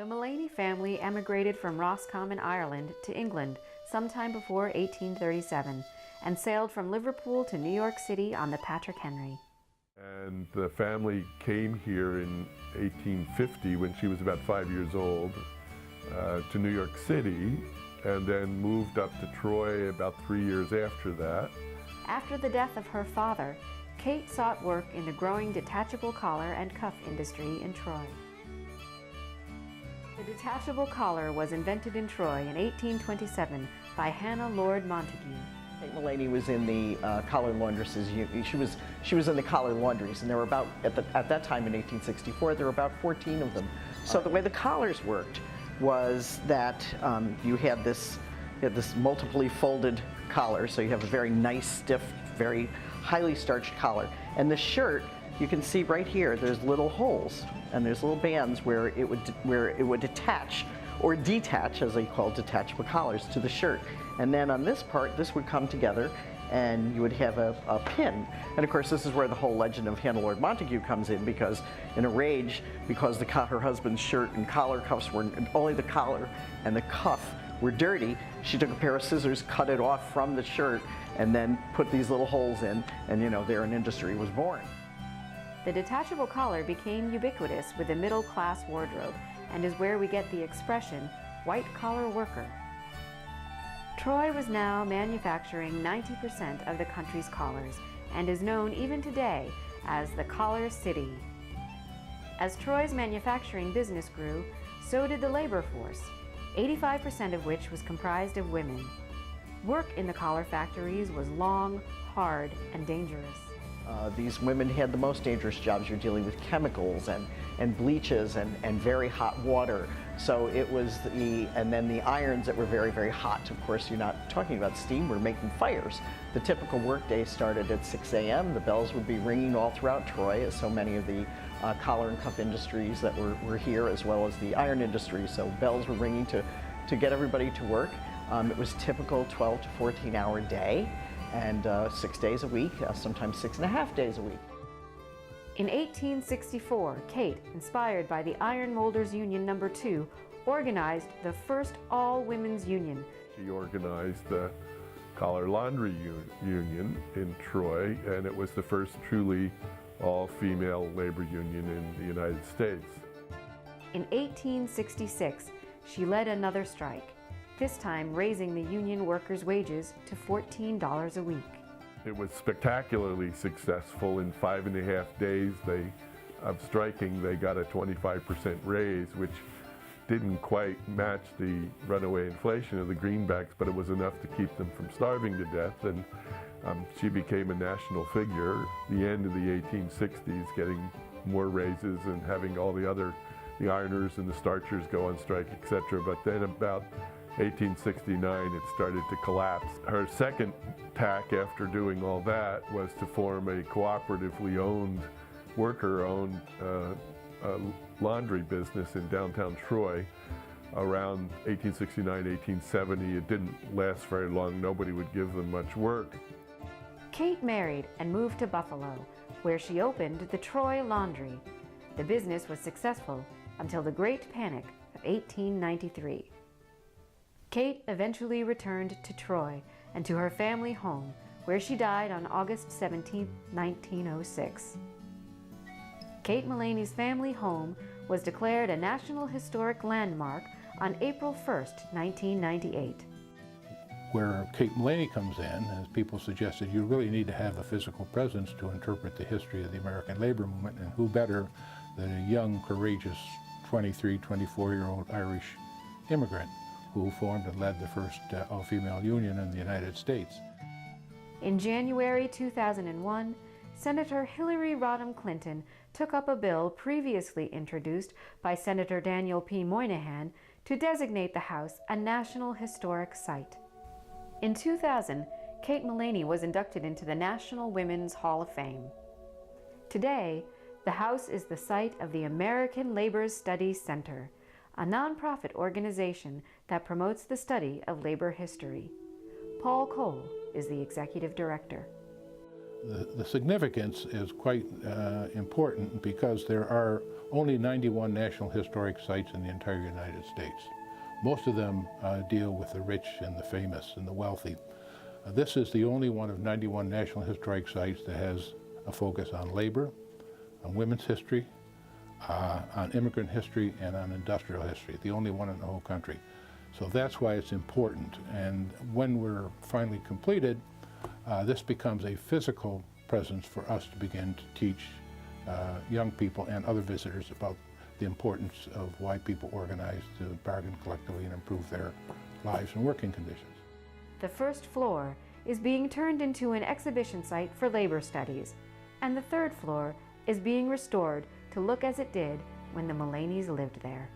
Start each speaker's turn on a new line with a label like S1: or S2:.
S1: The Mullany family emigrated from Roscommon, Ireland to England sometime before 1837 and sailed from Liverpool to New York City on the Patrick Henry.
S2: And the family came here in 1850 when she was about 5 years old to New York City, and then moved up to Troy about 3 years after that.
S1: After the death of her father, Kate sought work in the growing detachable collar and cuff industry in Troy. The detachable collar was invented in Troy in 1827 by Hannah Lord Montague.
S3: Kate Mullany was in the collar laundresses. She was in the collar laundries, and there were about at that time in 1864 there were about 14 of them. So the way the collars worked was that you had this multiply folded collar, so you have a very nice, stiff, very highly starched collar, and the shirt, you can see right here, there's little holes and there's little bands where it would attach or detach, as they call detachable collars, to the shirt. And then on this part, this would come together and you would have a pin. And of course, this is where the whole legend of Hannah Lord Montague comes in, because in a rage, because her husband's shirt and collar cuffs were, only the collar and the cuff were dirty, she took a pair of scissors, cut it off from the shirt, and then put these little holes in, and there an industry was born.
S1: The detachable collar became ubiquitous with the middle-class wardrobe and is where we get the expression white-collar worker. Troy was now manufacturing 90% of the country's collars and is known even today as the Collar City. As Troy's manufacturing business grew, so did the labor force, 85% of which was comprised of women. Work in the collar factories was long, hard, and dangerous.
S3: These women had the most dangerous jobs. You're dealing with chemicals and bleaches and very hot water. So it was and then the irons that were very, very hot. Of course, you're not talking about steam, we're making fires. The typical workday started at 6 a.m. The bells would be ringing all throughout Troy, as so many of the collar and cuff industries that were here, as well as the iron industry. So bells were ringing to get everybody to work. It was typical 12 to 14-hour day, and 6 days a week, sometimes 6.5 days a week.
S1: In 1864, Kate, inspired by the Iron Molders Union No. 2, organized the first all-women's union.
S2: She organized the Collar Laundry Union in Troy, and it was the first truly all-female labor union in the United States.
S1: In 1866, she led another strike, this time raising the union workers' wages to $14 a week.
S2: It was spectacularly successful. In 5.5 days of striking, they got a 25% raise, which didn't quite match the runaway inflation of the greenbacks, but it was enough to keep them from starving to death. And she became a national figure. The end of the 1860s, getting more raises and having all the ironers and the starchers go on strike, etc. But then about 1869, it started to collapse. Her second tack after doing all that was to form a cooperatively owned, worker-owned laundry business in downtown Troy around 1869, 1870. It didn't last very long. Nobody would give them much work.
S1: Kate married and moved to Buffalo, where she opened the Troy Laundry. The business was successful until the Great Panic of 1893. Kate eventually returned to Troy and to her family home, where she died on August 17, 1906. Kate Mullany's family home was declared a National Historic Landmark on April 1, 1998.
S4: Where Kate Mullany comes in, as people suggested, you really need to have a physical presence to interpret the history of the American labor movement, and who better than a young, courageous 23, 24-year-old Irish immigrant who formed and led the first all-female union in the United States.
S1: In January 2001, Senator Hillary Rodham Clinton took up a bill previously introduced by Senator Daniel P. Moynihan to designate the house a National Historic Site. In 2000, Kate Mullany was inducted into the National Women's Hall of Fame. Today, the house is the site of the American Labor Studies Center, a nonprofit organization that promotes the study of labor history. Paul Cole is the executive director.
S4: The significance is quite important because there are only 91 National Historic Sites in the entire United States. Most of them deal with the rich and the famous and the wealthy. This is the only one of 91 National Historic Sites that has a focus on labor, on women's history, on immigrant history, and on industrial history, the only one in the whole country. So that's why it's important. And when we're finally completed, this becomes a physical presence for us to begin to teach young people and other visitors about the importance of why people organize to bargain collectively and improve their lives and working conditions.
S1: The first floor is being turned into an exhibition site for labor studies, and the third floor is being restored to look as it did when the Mullanys lived there.